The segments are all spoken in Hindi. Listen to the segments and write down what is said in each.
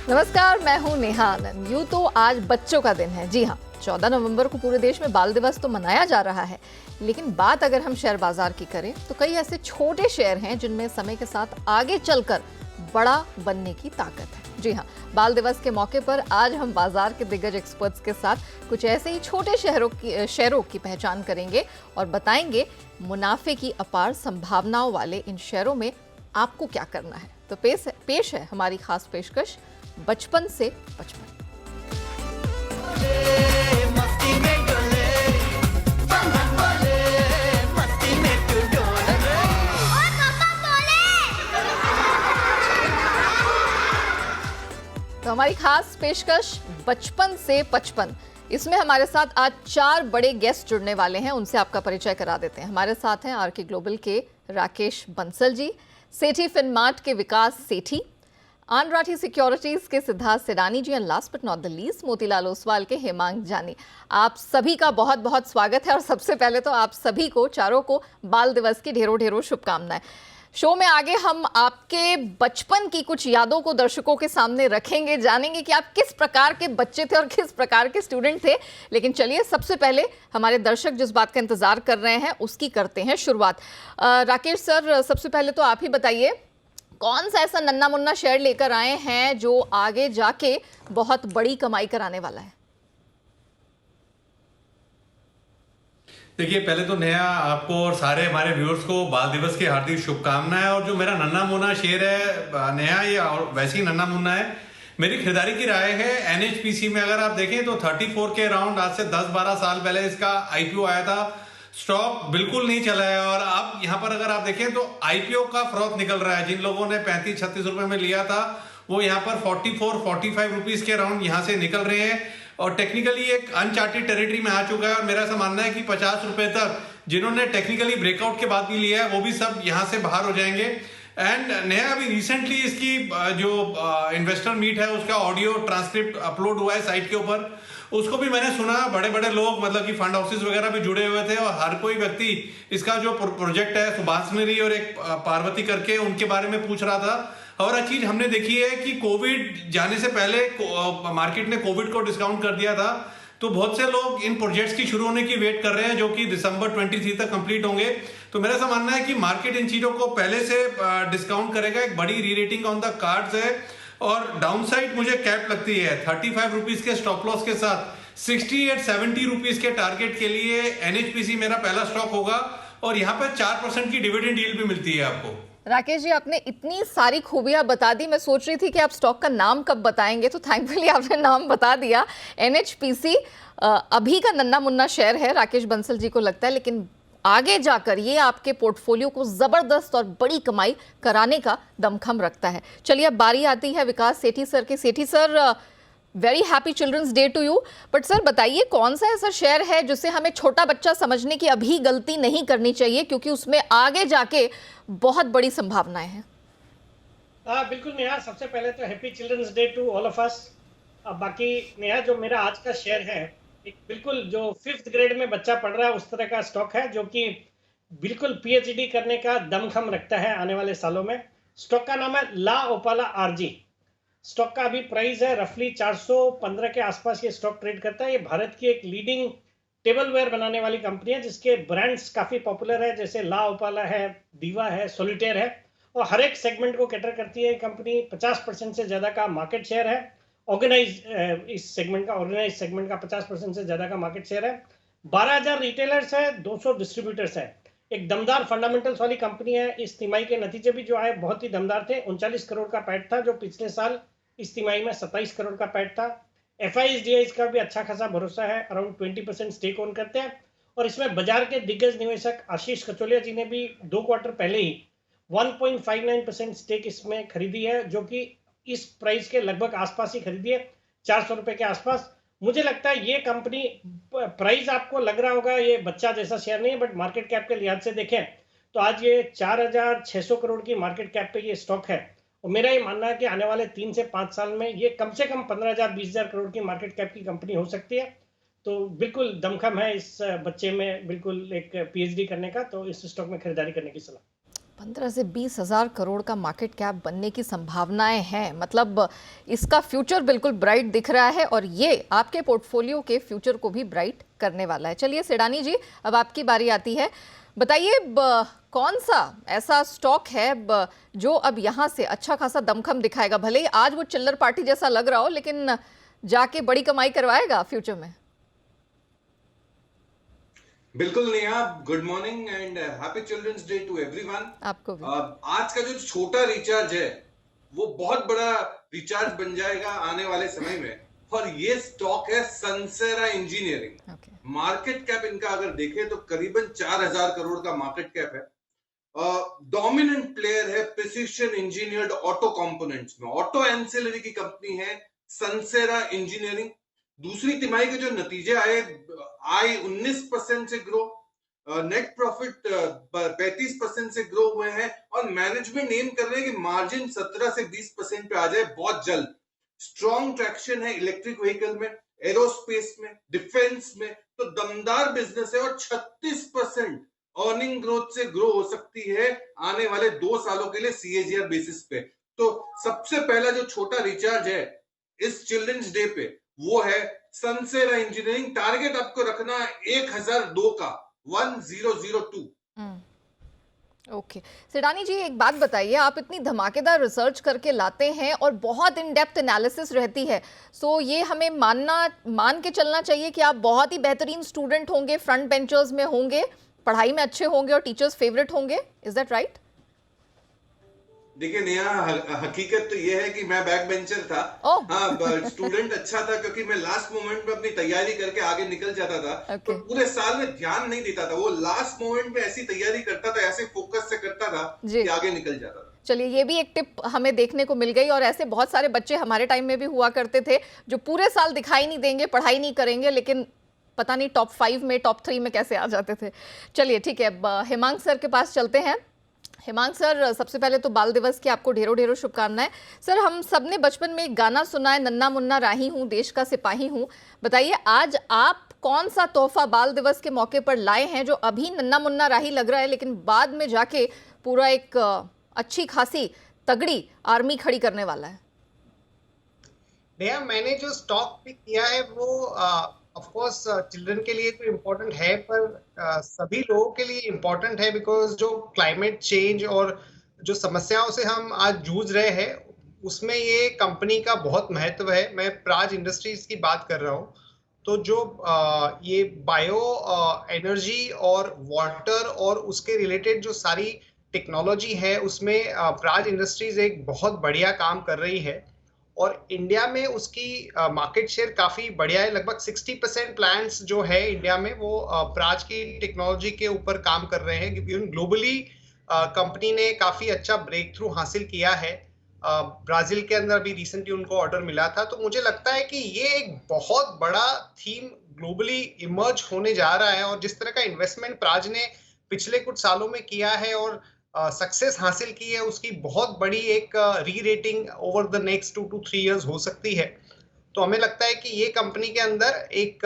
नमस्कार, मैं हूं नेहा आनंद। यूं तो आज बच्चों का दिन है। जी हाँ, 14 नवंबर को पूरे देश में बाल दिवस तो मनाया जा रहा है, लेकिन बात अगर हम शेयर बाजार की करें तो कई ऐसे छोटे शेयर हैं जिनमें समय के साथ आगे चलकर बड़ा बनने की ताकत है। जी हाँ, बाल दिवस के मौके पर आज हम बाजार के दिग्गज एक्सपर्ट्स के साथ कुछ ऐसे ही छोटे शेयरों की पहचान करेंगे और बताएंगे मुनाफे की अपार संभावनाओं वाले इन शेयरों में आपको क्या करना है। तो पेश है हमारी खास पेशकश बचपन से बचपन। तो हमारी खास पेशकश बचपन से 55। इसमें हमारे साथ आज 4 बड़े गेस्ट जुड़ने वाले हैं, उनसे आपका परिचय करा देते हैं। हमारे साथ हैं आरके ग्लोबल के राकेश बंसल जी, सेठी फिनमार्ट के विकास सेठी, आन राठी सिक्योरिटीज के Siddharth Sidani ji, and last but not the least Motilal Oswal के हेमांग जानी। आप सभी का बहुत बहुत स्वागत है और सबसे पहले तो आप सभी को, चारों को, बाल दिवस की ढेरों ढेरों शुभकामनाएं। शो में आगे हम आपके बचपन की कुछ यादों को दर्शकों के सामने रखेंगे, जानेंगे कि आप किस प्रकार के बच्चे थे और किस प्रकार के स्टूडेंट थे। लेकिन चलिए, सबसे पहले हमारे दर्शक जिस बात का इंतजार कर रहे हैं उसकी करते हैं शुरुआत। राकेश सर, सबसे पहले तो आप ही बताइए, कौन सा ऐसा नन्ना मुन्ना शेयर लेकर आए हैं जो आगे जाके बहुत बड़ी कमाई कराने वाला है? देखिए, पहले तो नेहा, आपको और सारे हमारे व्यूअर्स को बाल दिवस की हार्दिक शुभकामनाएं। और जो मेरा नन्ना मुन्ना शेयर है नेहा, ये वैसे ही नन्ना मुन्ना है। मेरी खरीदारी की राय है एनएचपीसी में। अगर आप देखें तो 34 के अराउंड आज से 10-12 साल पहले इसका आईपीओ आया था। स्टॉक बिल्कुल नहीं चला है और अब यहाँ पर अगर आप देखें तो आईपीओ का फ्रॉथ निकल रहा है। जिन लोगों ने 35-36 रुपए में लिया था वो यहाँ पर 44-45 रुपीज के अराउंड यहाँ से निकल रहे हैं और टेक्निकली एक अनचार्टेड टेरिटरी में आ चुका है। और मेरा ऐसा मानना है कि 50 रुपए तक जिन्होंने टेक्निकली ब्रेकआउट के बाद भी लिया है वो भी सब यहाँ से बाहर हो जाएंगे। एंड नया अभी रिसेंटली इसकी जो इन्वेस्टर मीट है उसका ऑडियो ट्रांसक्रिप्ट अपलोड हुआ है साइट के ऊपर। उसको भी मैंने सुना, बड़े बड़े लोग मतलब कि फंड हाउसेस वगैरह भी जुड़े हुए थे और हर कोई व्यक्ति इसका जो प्रोजेक्ट है सुभाषनरी और एक पार्वती करके उनके बारे में पूछ रहा था। और एक चीज हमने देखी है कि कोविड जाने से पहले मार्केट ने कोविड को डिस्काउंट कर दिया था, तो बहुत से लोग इन प्रोजेक्ट्स की शुरू होने की वेट कर रहे हैं जो कि दिसंबर 23 तक कंप्लीट होंगे। तो मेरा ऐसा मानना है कि मार्केट इन चीजों को पहले से डिस्काउंट करेगा। एक बड़ी री रेटिंग ऑन द कार्ड्स है और डाउनसाइड मुझे कैप लगती है 35 रुपीज के स्टॉप लॉस के साथ 68-70 रुपीज के टारगेट के लिए एनएचपीसी मेरा पहला स्टॉक होगा और यहाँ पर 4% की डिविडेंड यील्ड भी मिलती है आपको। राकेश जी, आपने इतनी सारी खूबियां बता दी, मैं सोच रही थी कि आप स्टॉक का नाम कब बताएंगे, तो थैंकफुली आपने नाम बता दिया। एनएचपीसी अभी का नन्ना मुन्ना शेयर है, राकेश बंसल जी को लगता है, लेकिन आगे जाकर ये आपके पोर्टफोलियो को जबरदस्त और बड़ी कमाई कराने का दमखम रखता है। चलिए, अब बारी आती है विकास सेठी सर के। Sethi sir, very happy children's day to you. But sir बताइए, कौन सा ऐसा शेयर है जिसे हमें छोटा बच्चा समझने की अभी गलती नहीं करनी चाहिए, क्योंकि उसमें आगे जाके बहुत बड़ी संभावनाएं हैं? बिल्कुल नेहा, सबसे पहले तो happy children's day to all of us. बाकी नेहा, जो मेरा आज का शेयर है, एक बिल्कुल जो 5th ग्रेड में बच्चा पढ़ रहा है उस तरह का स्टॉक है, जो कि बिल्कुल पीएचडी करने का दमखम रखता है आने वाले सालों में। स्टॉक का नाम है ला ओपाला आरजी। स्टॉक का अभी प्राइस है रफली 415 के आसपास ये स्टॉक ट्रेड करता है। ये भारत की एक लीडिंग टेबलवेयर बनाने वाली कंपनी है जिसके ब्रांड्स काफी पॉपुलर है, जैसे ला ओपाला है, दीवा है, सोलिटेयर है, और हर एक सेगमेंट को कैटर करती है। कंपनी 50% से ज्यादा का मार्केट शेयर है। इस सेगमेंट का 50% से ज्यादा का मार्केट शेयर है। 12,000 रिटेलर्स है, 200 डिस्ट्रीब्यूटर्स है। एक दमदार फंडामेंटल्स वाली कंपनी है। इस तिमाही के नतीजे भी जो आए बहुत ही दमदार थे। 39 करोड़ का पैट था, जो पिछले साल इस तिमाही में 27 करोड़ का पैट था। एफआईएस का भी अच्छा खासा भरोसा है, अराउंड 20% स्टेक ओन करते हैं। और इसमें बाजार के दिग्गज निवेशक आशीष कचोलिया जी ने भी 2 क्वार्टर पहले ही 1.59% स्टेक इसमें खरीदी है, जो कि इस प्राइस के लगभग आसपास ही खरीदी है, 400 रुपए के आसपास। मुझे लगता है ये कंपनी, प्राइस आपको लग रहा होगा ये बच्चा जैसा शेयर नहीं है, बट मार्केट कैप के लिहाज से देखें तो आज ये 4,600 करोड़ की मार्केट कैप पे ये स्टॉक है। और मेरा ये मानना है कि आने वाले 3 से 5 साल में ये कम से कम 15,000-20,000 करोड़ की मार्केट कैप की कंपनी हो सकती है। तो बिल्कुल दमखम है इस बच्चे में, बिल्कुल एक पीएचडी करने का। तो इस स्टॉक में खरीदारी करने की सलाह। 15 से 20 हजार करोड़ का मार्केट कैप बनने की संभावनाएं हैं। मतलब इसका फ्यूचर बिल्कुल ब्राइट दिख रहा है और ये आपके पोर्टफोलियो के फ्यूचर को भी ब्राइट करने वाला है। चलिए सेडानी जी, अब आपकी बारी आती है। बताइए कौन सा ऐसा स्टॉक है जो अब यहाँ से अच्छा खासा दमखम दिखाएगा, भले ही आज वो चिल्लर पार्टी जैसा लग रहा हो, लेकिन जाके बड़ी कमाई करवाएगा फ्यूचर में। बिल्कुल Neha, good morning and happy children's day to everyone. आपको भी। आज का जो छोटा रिचार्ज है वो बहुत बड़ा रिचार्ज बन जाएगा आने वाले समय में, और ये स्टॉक है सनसेरा इंजीनियरिंग। मार्केट कैप इनका अगर देखें तो करीबन 4000 करोड़ का मार्केट कैप है। डोमिनेंट प्लेयर है प्रिसिशन इंजीनियर्ड ऑटो कंपोनेंट्स में, ऑटो एंसिलरी की कंपनी है सनसेरा इंजीनियरिंग। दूसरी तिमाही के जो नतीजे आए 19% से ग्रो, नेट प्रॉफिट 35% से ग्रो हुए हैं, और मैनेजमेंट एम कर रहे हैं कि मार्जिन 17 से 20% पे आ जाए बहुत जल्द। स्ट्रॉन्ग ट्रैक्शन है इलेक्ट्रिक व्हीकल में, एरोस्पेस में, डिफेंस में, तो दमदार बिजनेस है, और 36% अर्निंग ग्रोथ से ग्रो हो सकती है आने वाले 2 सालों के लिए CAGR बेसिस पे। तो सबसे पहला जो छोटा रिचार्ज है इस चिल्ड्रंस डे पे वो है सनसेरा इंजीनियरिंग। टारगेट आपको रखना 1002 का, 1002। ओके सेडानी जी, एक बात बताइए, आप इतनी धमाकेदार रिसर्च करके लाते हैं और बहुत इन डेप्थ एनालिसिस रहती है, सो ये हमें मान के चलना चाहिए कि आप बहुत ही बेहतरीन स्टूडेंट होंगे, फ्रंट बेंचर्स में होंगे, पढ़ाई में अच्छे होंगे और टीचर्स फेवरेट होंगे, इज दैट राइट? देखिए नेहा, हकीकत तो ये है कि मैं बैक बेंचर था। हाँ, स्टूडेंट अच्छा था क्योंकि मैं लास्ट मोमेंट में अपनी तैयारी करके आगे निकल जाता था। तो पूरे साल में ध्यान नहीं देता था, वो लास्ट मोमेंट में ऐसी तैयारी करता था, ऐसे फोकस से करता था कि आगे निकल जाता था। चलिए, ये भी एक टिप हमें देखने को मिल गई, और ऐसे बहुत सारे बच्चे हमारे टाइम में भी हुआ करते थे जो पूरे साल दिखाई नहीं देंगे, पढ़ाई नहीं करेंगे, लेकिन पता नहीं टॉप 5 में, टॉप 3 में कैसे आ जाते थे। चलिए ठीक है, हेमांग सर के पास चलते हैं। हेमांग सर, सबसे पहले तो बाल दिवस की आपको ढेरों ढेरों शुभकामनाएं। सर, हम सबने बचपन में एक गाना सुना है, नन्ना मुन्ना राही हूँ, देश का सिपाही हूँ। बताइए आज आप कौन सा तोहफा बाल दिवस के मौके पर लाए हैं जो अभी नन्ना मुन्ना राही लग रहा है, लेकिन बाद में जाके पूरा एक अच्छी खासी तगड़ी आर्मी खड़ी करने वाला है? भैया, मैंने जो स्टॉक पिक किया है वो ऑफ कोर्स चिल्ड्रन के लिए तो इम्पोर्टेंट है, पर सभी लोगों के लिए इम्पोर्टेंट है, बिकॉज जो क्लाइमेट चेंज और जो समस्याओं से हम आज जूझ रहे हैं उसमें ये कंपनी का बहुत महत्व है। मैं प्राज इंडस्ट्रीज की बात कर रहा हूँ। तो जो ये बायो एनर्जी और वाटर और उसके रिलेटेड जो सारी टेक्नोलॉजी है उसमें प्राज इंडस्ट्रीज एक बहुत बढ़िया काम कर रही है, और इंडिया में उसकी मार्केट शेयर काफी बढ़िया है। लगभग 60% प्लांट्स जो है इंडिया में वो प्राज की टेक्नोलॉजी के ऊपर काम कर रहे हैं। इवन ग्लोबली कंपनी ने काफी अच्छा ब्रेक थ्रू हासिल किया है। ब्राजील के अंदर भी रिसेंटली उनको ऑर्डर मिला था। तो मुझे लगता है कि ये एक बहुत बड़ा थीम ग्लोबली इमर्ज होने जा रहा है, और जिस तरह का इन्वेस्टमेंट प्राज ने पिछले कुछ सालों में किया है और सक्सेस हासिल की है, उसकी बहुत बड़ी एक री rating over the next 2 to 3 years हो सकती है। तो हमें लगता है कि ये कंपनी के अंदर एक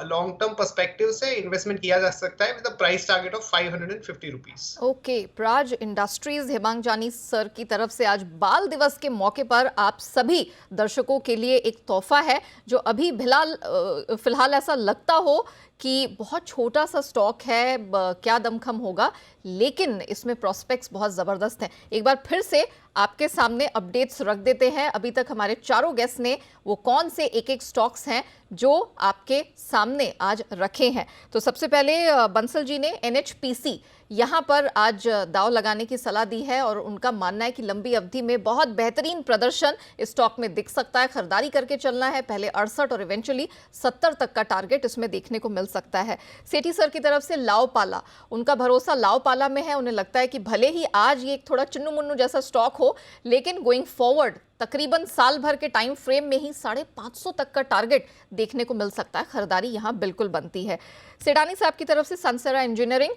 लॉन्ग टर्म पर्सपेक्टिव से इन्वेस्टमेंट किया जा सकता है with the price target of 550 rupees. Okay, Praj industries Hemang जानी सर की तरफ से आज बाल दिवस के मौके पर आप सभी दर्शकों के लिए एक तोहफा है जो अभी फिलहाल ऐसा लगता हो कि बहुत छोटा सा स्टॉक है, क्या दमखम होगा, लेकिन इसमें प्रोस्पेक्ट्स बहुत ज़बरदस्त हैं। एक बार फिर से आपके सामने अपडेट्स रख देते हैं। अभी तक हमारे चारों गेस्ट ने वो कौन से एक स्टॉक्स हैं जो आपके सामने आज रखे हैं। तो सबसे पहले बंसल जी ने NHPC यहाँ पर आज दाव लगाने की सलाह दी है, और उनका मानना है कि लंबी अवधि में बहुत बेहतरीन प्रदर्शन इस स्टॉक में दिख सकता है। खरीदारी करके चलना है, पहले 68 और इवेंचुअली 70 तक का टारगेट इसमें देखने को मिल सकता है। सेठी सर की तरफ से लाओपाला, उनका भरोसा लाओपाला में है। उन्हें लगता है कि भले ही आज ये एक थोड़ा चुन्नू मुन्नू जैसा स्टॉक हो, लेकिन गोइंग फॉरवर्ड तकरीबन साल भर के टाइम फ्रेम में ही 550 तक का टारगेट देखने को मिल सकता है। खरीदारी यहाँ बिल्कुल बनती है। सेडानी साहब की तरफ से सनसेरा इंजीनियरिंग,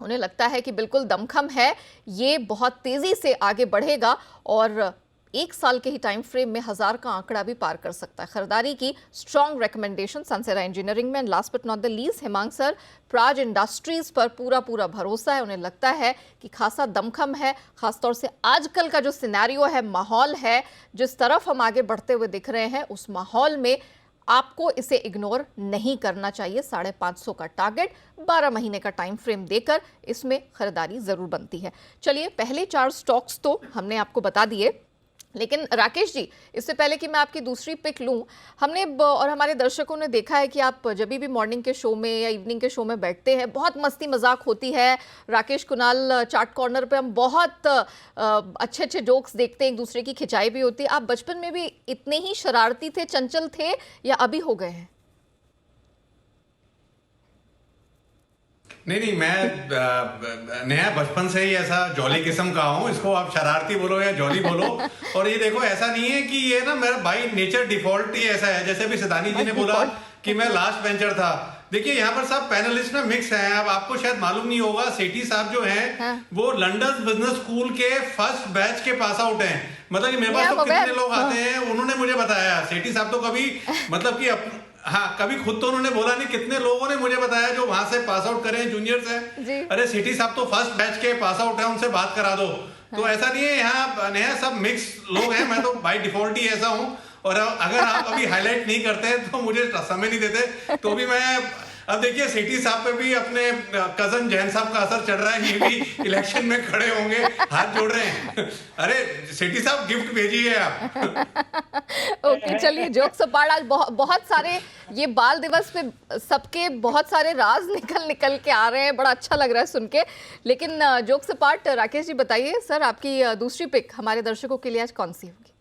उन्हें लगता है कि बिल्कुल दमखम है, ये बहुत तेजी से आगे बढ़ेगा और एक साल के ही टाइम फ्रेम में 1000 का आंकड़ा भी पार कर सकता है। खरीदारी की स्ट्रॉन्ग रिकमेंडेशन सानसेरा इंजीनियरिंग में। And last but not the least, Hemang sir, Praj industries पर पूरा भरोसा है। उन्हें लगता है कि खासा दमखम है, खासतौर से आजकल का जो सिनेरियो है, माहौल है, जिस तरफ हम आगे बढ़ते हुए दिख रहे हैं, उस माहौल में आपको इसे इग्नोर नहीं करना चाहिए। 550 का टारगेट 12 महीने का टाइम फ्रेम देकर इसमें खरीदारी जरूर बनती है। चलिए, पहले 4 स्टॉक्स तो हमने आपको बता दिए, लेकिन राकेश जी, इससे पहले कि मैं आपकी दूसरी पिक लूं, हमने और हमारे दर्शकों ने देखा है कि आप जब भी मॉर्निंग के शो में या इवनिंग के शो में बैठते हैं, बहुत मस्ती मजाक होती है। राकेश कुणाल चाट कॉर्नर पे हम बहुत अच्छे जोक्स देखते हैं, एक दूसरे की खिंचाई भी होती है। आप बचपन में भी इतने ही शरारती थे, चंचल थे, या अभी हो गए हैं? नहीं, मैं नया बचपन से ही ऐसा जॉली किस्म का हूँ। इसको आप शरारती बोलो या जॉली बोलो। और ये देखो, ऐसा नहीं है कि ये ना मेरा बाई नेचर डिफॉल्ट ही ऐसा है। जैसे अभी सिदानी जी ने बोला कि मैं लास्ट बेंचर था। देखिए, यहाँ पर सब पैनलिस्ट में मिक्स हैं। अब आपको शायद मालूम नहीं होगा, सेठी साहब जो हैं वो लंदन बिजनेस स्कूल के फर्स्ट बैच के पास आउट हैं। मतलब कि मेरे पास तो कितने लोग आते हैं, उन्होंने मुझे बताया। सेठी साहब तो कभी मतलब कि हाँ, कभी खुद तो उन्होंने बोला नहीं, कितने लोगों ने मुझे बताया जो वहां से पास आउट करे हैं, जूनियर्स हैं। अरे सेठी साहब तो फर्स्ट बैच के पास आउट है, उनसे बात करा दो। तो ऐसा नहीं है, यहाँ नया सब मिक्स लोग हैं। मैं तो बाय डिफॉल्ट ही ऐसा हूँ। और अगर आप अभी हाईलाइट नहीं करते तो मुझे समय नहीं देते, तो भी मैं अब देखिए, सेठी साहब पे भी अपने कजन जैन साहब का असर चढ़ रहा है। ये भी इलेक्शन में खड़े होंगे, हाथ जोड़ रहे हैं। अरे सेठी साहब, गिफ्ट भेजिए आप। ओके, चलिए, जोक्स अपार्ट, आज बहुत सारे ये बाल दिवस पे सबके बहुत सारे राज निकल के आ रहे हैं। बड़ा अच्छा लग रहा है सुन के। लेकिन जोक्स अपार्ट, राकेश जी बताइए सर, आपकी दूसरी पिक हमारे दर्शकों के लिए आज कौन सी होगी?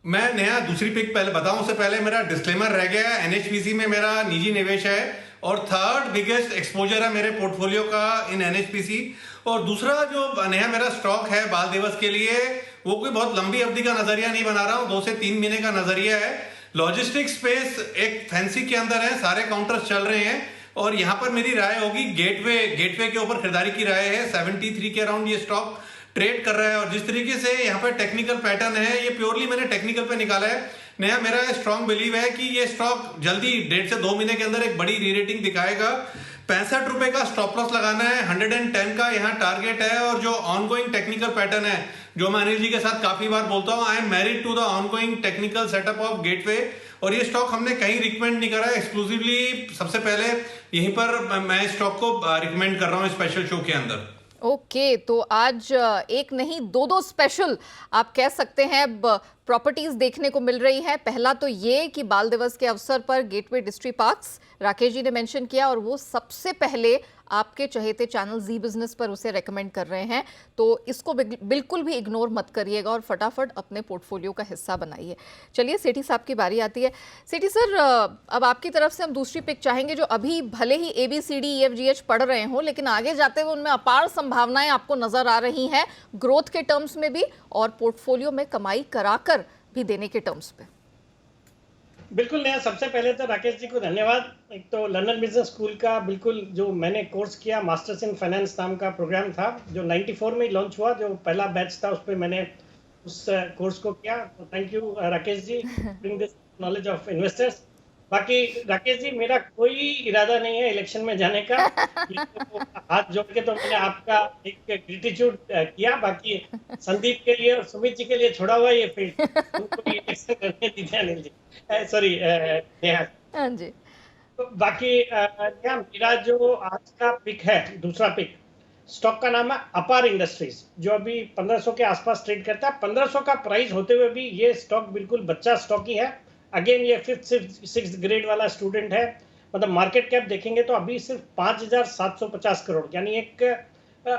मैं नया दूसरी पिक पहले बताऊं, उससे पहले मेरा डिस्क्लेमर रह गया है। एनएचपीसी में मेरा निजी निवेश है और 3rd बिगेस्ट एक्सपोजर है मेरे पोर्टफोलियो का इन एनएचपीसी। और दूसरा जो नया मेरा स्टॉक है बाल दिवस के लिए, वो कोई बहुत लंबी अवधि का नजरिया नहीं बना रहा हूं, 2 से 3 महीने का नजरिया है। लॉजिस्टिक स्पेस एक फैंसी के अंदर है, सारे काउंटर्स चल रहे हैं। और यहां पर मेरी राय होगी, गेटवे के ऊपर खरीदारी की राय है। 73 के अराउंड ये स्टॉक ट्रेड कर रहा है। और जिस तरीके से यहाँ पर टेक्निकल पैटर्न है, ये प्योरली मैंने टेक्निकल पे निकाला है। नया मेरा स्ट्रॉन्ग बिलीव है कि ये स्टॉक जल्दी 1.5 से 2 महीने के अंदर एक बड़ी रीरेटिंग दिखाएगा। 65 रुपए का स्टॉप लॉस लगाना है, 110 का यहाँ टारगेट है। और जो ऑनगोइंग टेक्निकल पैटर्न है, जो मैं अनिल जी के साथ काफी बार बोलता हूँ, I am married to the ongoing technical setup of gateway. और ये स्टॉक हमने कहीं रिकमेंड नहीं करा है, एक्सक्लूसिवली सबसे पहले यहीं पर मैं स्टॉक को रिकमेंड कर रहा हूँ स्पेशल शो के अंदर। ओके, तो आज एक नहीं 2 स्पेशल आप कह सकते हैं प्रॉपर्टीज देखने को मिल रही है। पहला तो ये कि बाल दिवस के अवसर पर गेटवे डिस्ट्री पार्क्स राकेश जी ने मेंशन किया, और वो सबसे पहले आपके चहेते चैनल जी बिजनेस पर उसे रेकमेंड कर रहे हैं। तो इसको बिल्कुल भी इग्नोर मत करिएगा और फटाफट अपने पोर्टफोलियो का हिस्सा बनाइए। चलिए, सेठी साहब की बारी आती है। सेठी सर, अब आपकी तरफ से हम दूसरी पिक चाहेंगे, जो अभी भले ही ABCDEFGH पढ़ रहे हों, लेकिन आगे जाते हुए उनमें अपार संभावनाएं आपको नजर आ रही हैं, ग्रोथ के टर्म्स में भी और पोर्टफोलियो में कमाई कराकर भी देने के टर्म्स पे। बिल्कुल नया, सबसे पहले तो राकेश जी को धन्यवाद। एक तो लंदन बिजनेस स्कूल का बिल्कुल जो मैंने कोर्स किया, मास्टर्स इन फाइनेंस नाम का प्रोग्राम था, जो 94 में लॉन्च हुआ, जो पहला बैच था, उस पर मैंने उस कोर्स को किया। तो thank you Rakesh ji, bring this knowledge of investors. बाकी राकेश जी, मेरा कोई इरादा नहीं है इलेक्शन में जाने का। तो हाथ जोड़ के तो मैंने आपका एक ग्रेटिट्यूड किया। बाकी संदीप के लिए और सुमित जी के लिए छोड़ा हुआ ये फील्ड, उनको इलेक्शन करने दीजिए अनिल जी, सॉरी नेहा। हाँ जी। तो बाकी मेरा जो आज का पिक है, दूसरा पिक, स्टॉक का नाम है अपार इंडस्ट्रीज, जो अभी 1500 के आसपास ट्रेड करता है। 1500 का प्राइस होते हुए भी ये स्टॉक बिल्कुल बच्चा स्टॉक ही है। अगेन ये 5th 6th ग्रेड वाला स्टूडेंट है। मतलब मार्केट कैप देखेंगे तो अभी सिर्फ 5750 करोड़, यानी एक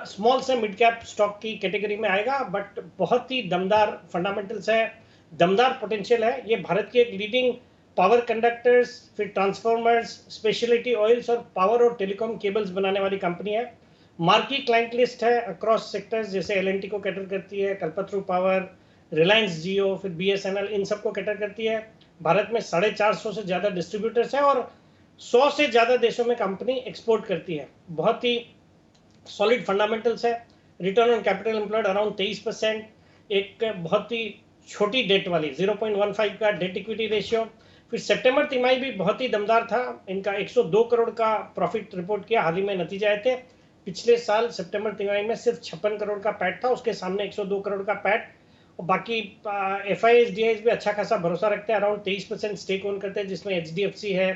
स्मॉल से मिड कैप स्टॉक की कैटेगरी में आएगा। बट बहुत ही दमदार फंडामेंटल्स है, दमदार पोटेंशियल है। ये भारत की एक लीडिंग पावर कंडक्टर्स, फिर ट्रांसफॉर्मर्स, स्पेशलिटी ऑयल्स और पावर और टेलीकॉम केबल्स बनाने वाली कंपनी है। मार्की क्लाइंट लिस्ट है अक्रॉस सेक्टर्स, जैसे L&T को कैटर करती है, कल्पतरू पावर, रिलायंस जियो, फिर BSNL, इन सबको कैटर करती है। भारत में 450 से ज़्यादा डिस्ट्रीब्यूटर्स हैं और 100 से ज़्यादा देशों में कंपनी एक्सपोर्ट करती है। बहुत ही सॉलिड फंडामेंटल्स है। Return on capital employed around 23%, एक बहुत ही छोटी डेट वाली 0.15 का डेट इक्विटी रेशियो। फिर सितंबर तिमाही भी बहुत ही दमदार था, इनका 102 करोड़ का प्रॉफिट रिपोर्ट किया, हाल ही में नतीजे आए थे। पिछले साल सितंबर तिमाही में सिर्फ 56 करोड़ का पैट था, उसके सामने 102 करोड़ का पैट। और बाकी FIs DIs भी अच्छा खासा भरोसा रखते हैं, अराउंड 23% स्टेक ओन करते हैं, जिसमें HDFC है,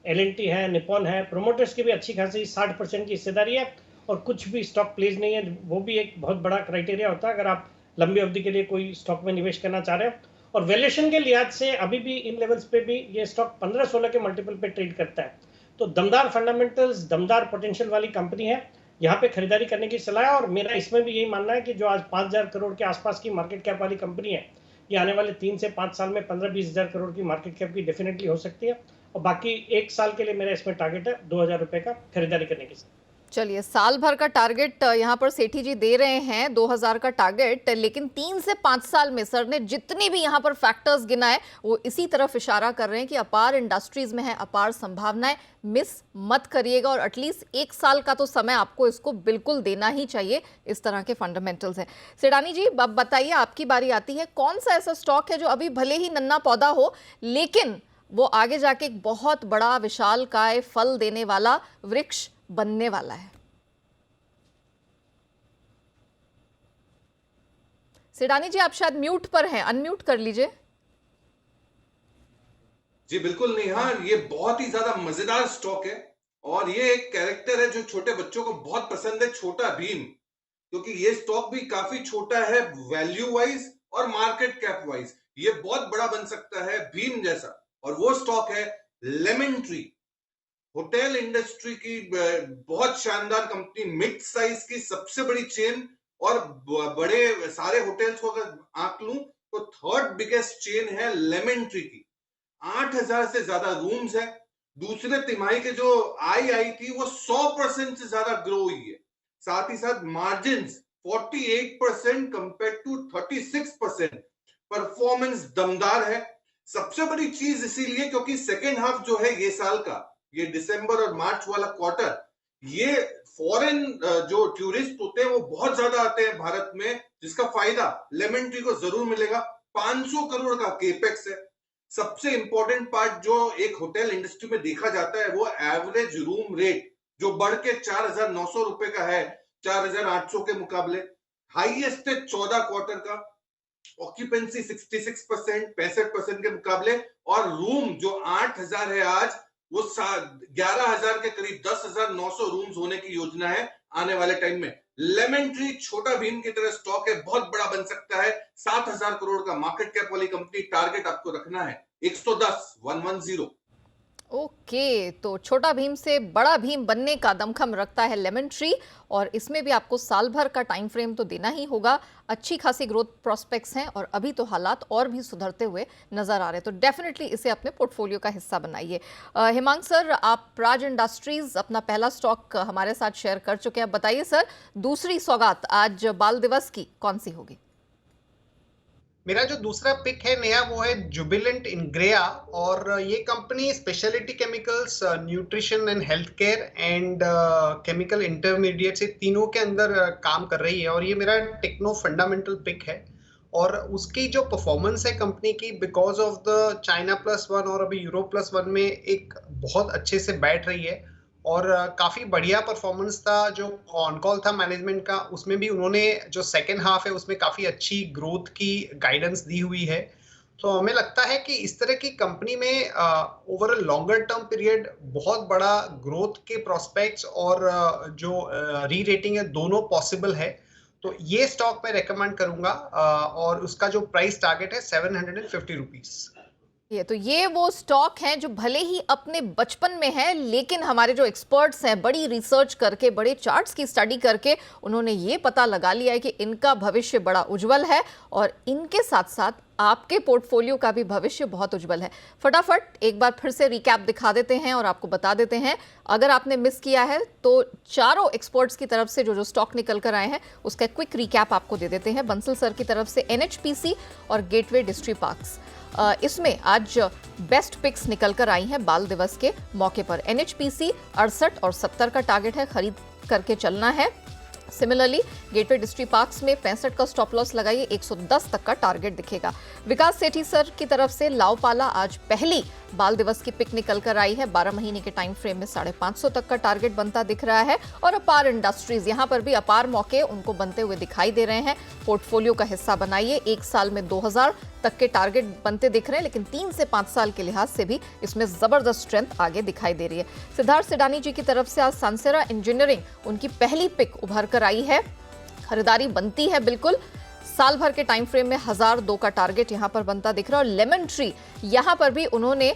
L&T है, निपॉन है। प्रोमोटर्स की भी अच्छी खासी 60% की हिस्सेदारी है, और कुछ भी स्टॉक प्लेस नहीं है, वो भी एक बहुत बड़ा क्राइटेरिया होता है अगर आप लंबी अवधि के लिए कोई स्टॉक में निवेश करना चाह रहे हो। और वैल्यूएशन के लिहाज से अभी भी इन लेवल्स पे भी ये स्टॉक 15-16 के मल्टीपल पे ट्रेड करता है। तो दमदार फंडामेंटल्स, दमदार पोटेंशियल वाली कंपनी है, यहाँ पे खरीदारी करने की सलाह है। और मेरा इसमें भी यही मानना है कि जो आज 5,000 करोड़ के आसपास की मार्केट कैप वाली कंपनी है, ये आने वाले 3 से 5 साल में 15-20 हज़ार करोड़ की मार्केट कैप की डेफिनेटली हो सकती है। और बाकी 1 साल के लिए मेरा इसमें टारगेट है 2,000 रुपए का खरीदारी करने की। चलिए, साल भर का टारगेट यहाँ पर सेठी जी दे रहे हैं, 2000 का टारगेट, लेकिन 3 से 5 साल में सर ने जितने भी यहाँ पर फैक्टर्स गिनाए वो इसी तरफ इशारा कर रहे हैं कि अपार इंडस्ट्रीज में है अपार संभावनाएं, मिस मत करिएगा। और एटलीस्ट 1 साल का तो समय आपको इसको बिल्कुल देना ही चाहिए, इस तरह के फंडामेंटल्स हैं। सेडानी जी, अब बताइए, आपकी बारी आती है। कौन सा ऐसा स्टॉक है जो अभी भले ही नन्ना पौधा हो, लेकिन वो आगे जाके एक बहुत बड़ा विशालकाय फल देने वाला वृक्ष बनने वाला है? सेडानी जी, आप शायद म्यूट पर हैं, अनम्यूट कर लीजिए। जी बिल्कुल नेहा, ये बहुत ही ज्यादा मजेदार स्टॉक है, और ये एक कैरेक्टर है जो छोटे बच्चों को बहुत पसंद है, छोटा भीम। क्योंकि ये स्टॉक भी काफी छोटा है वैल्यू वाइज और मार्केट कैप वाइज, ये बहुत बड़ा बन सकता है भीम जैसा। और वो स्टॉक है लेमन ट्री, होटल इंडस्ट्री की बहुत शानदार कंपनी, मिड साइज की सबसे बड़ी चेन, और बड़े सारे होटल्स को अगर आंक लूं तो 3rd बिगेस्ट चेन है लेमन ट्री की। 8,000 से ज्यादा रूम्स है। दूसरे तिमाही के जो आई थी वो 100% से ज्यादा ग्रो हुई है। साथ ही साथ मार्जिन 48% कंपेयर टू 36%। परफॉर्मेंस दमदार है। सबसे बड़ी चीज इसीलिए क्योंकि सेकेंड हाफ जो है ये साल का, ये दिसंबर और मार्च वाला क्वार्टर, ये फॉरेन जो टूरिस्ट होते हैं वो बहुत ज्यादा आते हैं भारत में, जिसका फायदा लेमन ट्री को जरूर मिलेगा। 500 करोड़ का केपेक्स है। सबसे इंपॉर्टेंट पार्ट जो एक होटल इंडस्ट्री में देखा जाता है वो एवरेज रूम रेट, जो बढ़ के 4,900 रुपए का है 4,800 के मुकाबले। हाईएस्ट है 14 क्वार्टर का। ऑक्यूपेंसी 66%, 65% के मुकाबले। और रूम जो 8,000 है आज, वो 11,000 के करीब 10,900 रूम्स होने की योजना है आने वाले टाइम में। लेमन ट्री छोटा भीम की तरह स्टॉक है, बहुत बड़ा बन सकता है। 7,000 करोड़ का मार्केट कैप वाली कंपनी, टारगेट आपको रखना है 110। ओके, तो छोटा भीम से बड़ा भीम बनने का दमखम रखता है लेमन ट्री, और इसमें भी आपको साल भर का टाइम फ्रेम तो देना ही होगा। अच्छी खासी ग्रोथ प्रोस्पेक्ट्स हैं, और अभी तो हालात और भी सुधरते हुए नजर आ रहे हैं, तो डेफिनेटली इसे अपने पोर्टफोलियो का हिस्सा बनाइए। हिमांग सर, आप प्राज इंडस्ट्रीज अपना पहला स्टॉक हमारे साथ शेयर कर चुके हैं। बताइए सर, दूसरी सौगात आज बाल दिवस की कौन सी होगी? मेरा जो दूसरा पिक है नया, वो है जुबिलेंट इंग्रेया, और ये company speciality chemicals, nutrition and health care and chemical intermediate से तीनों के अंदर काम कर रही है, और ये मेरा टेक्नो फंडामेंटल पिक है। और उसकी जो परफॉर्मेंस है कंपनी की, बिकॉज ऑफ द चाइना +1 और अभी यूरोप +1 में एक बहुत अच्छे से बैठ रही है, और काफी बढ़िया परफॉर्मेंस था। जो ऑन कॉल था मैनेजमेंट का, उसमें भी उन्होंने जो सेकेंड हाफ है उसमें काफी अच्छी ग्रोथ की गाइडेंस दी हुई है। तो हमें लगता है कि इस तरह की कंपनी में over a longer term period बहुत बड़ा ग्रोथ के प्रोस्पेक्ट्स और जो री रेटिंग है दोनों पॉसिबल है। तो ये स्टॉक मैं रेकमेंड करूंगा, और उसका जो प्राइस टारगेट है 750 रुपीज। तो ये वो स्टॉक हैं जो भले ही अपने बचपन में है, लेकिन हमारे जो एक्सपर्ट्स हैं, बड़ी रिसर्च करके, बड़े चार्ट्स की स्टडी करके उन्होंने ये पता लगा लिया है कि इनका भविष्य बड़ा उज्जवल है, और इनके साथ साथ आपके पोर्टफोलियो का भी भविष्य बहुत उज्जवल है। फटाफट एक बार फिर से रिकैप दिखा देते हैं और आपको बता देते हैं, अगर आपने मिस किया है तो चारों एक्सपर्ट्स की तरफ से जो स्टॉक निकल कर आए हैं उसका क्विक रिकैप आपको दे देते हैं। बंसल सर की तरफ से NHPC और गेटवे डिस्ट्री पार्क्स, इसमें आज बेस्ट पिक्स निकल कर आई हैं बाल दिवस के मौके पर। NHPC 68 और 70 का टारगेट है, खरीद करके चलना है। सिमिलरली गेटवे डिस्ट्री पार्क्स में 65 का स्टॉप लॉस लगाइए, 110 तक का टारगेट दिखेगा। विकास सेठी सर की तरफ से लाओपाला आज पहली बाल दिवस की पिक निकल कर आई है, 12 महीने के टाइम फ्रेम में 550 तक का टारगेट बनता दिख रहा है। और अपार इंडस्ट्रीज, यहां पर भी अपार मौके उनको बनते हुए दिखाई दे रहे हैं। पोर्टफोलियो का हिस्सा बनाइए, एक साल में 2000 तक के टारगेट बनते दिख रहे हैं, लेकिन 3 से 5 साल के लिहाज से भी इसमें जबरदस्त स्ट्रेंथ आगे दिखाई दे रही है। सिद्धार्थ सिडानी जी की तरफ से आज सानसेरा इंजीनियरिंग उनकी पहली पिक उभर कर आई है, खरीदारी बनती है बिल्कुल। साल भर के टाइम फ्रेम में 1002 का टारगेट यहां पर बनता दिख रहा है। और लेमन ट्री, यहां पर भी उन्होंने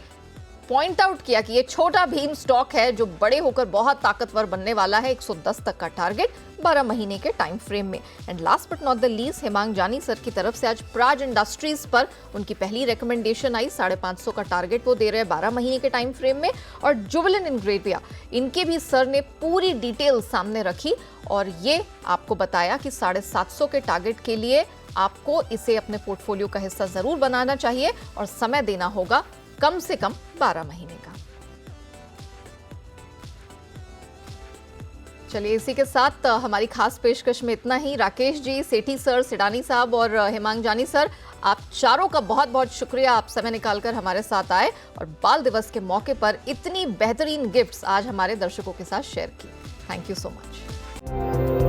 पॉइंट आउट किया कि ये छोटा भीम स्टॉक है जो बड़े होकर बहुत ताकतवर बनने वाला है, 110 तक का टारगेट 12 महीने के टाइम फ्रेम में। And last but not the least, Hemang जानी सर की तरफ से आज प्राज इंडस्ट्रीज पर उनकी पहली रिकमेंडेशन आई, 550 का टारगेट वो दे रहे हैं 12 महीने के टाइम फ्रेम में। और जुबिलेंट इंग्रेविया, इनके भी सर ने पूरी डिटेल सामने रखी और ये आपको बताया कि 750 के टारगेट के लिए आपको इसे अपने पोर्टफोलियो का हिस्सा जरूर बनाना चाहिए और समय देना होगा कम से कम 12 महीने का। चलिए, इसी के साथ हमारी खास पेशकश में इतना ही। राकेश जी, सेठी सर, सिडानी साहब और हेमांग जानी सर, आप चारों का बहुत बहुत शुक्रिया, आप समय निकालकर हमारे साथ आए और बाल दिवस के मौके पर इतनी बेहतरीन गिफ्ट्स आज हमारे दर्शकों के साथ शेयर की। Thank you so much.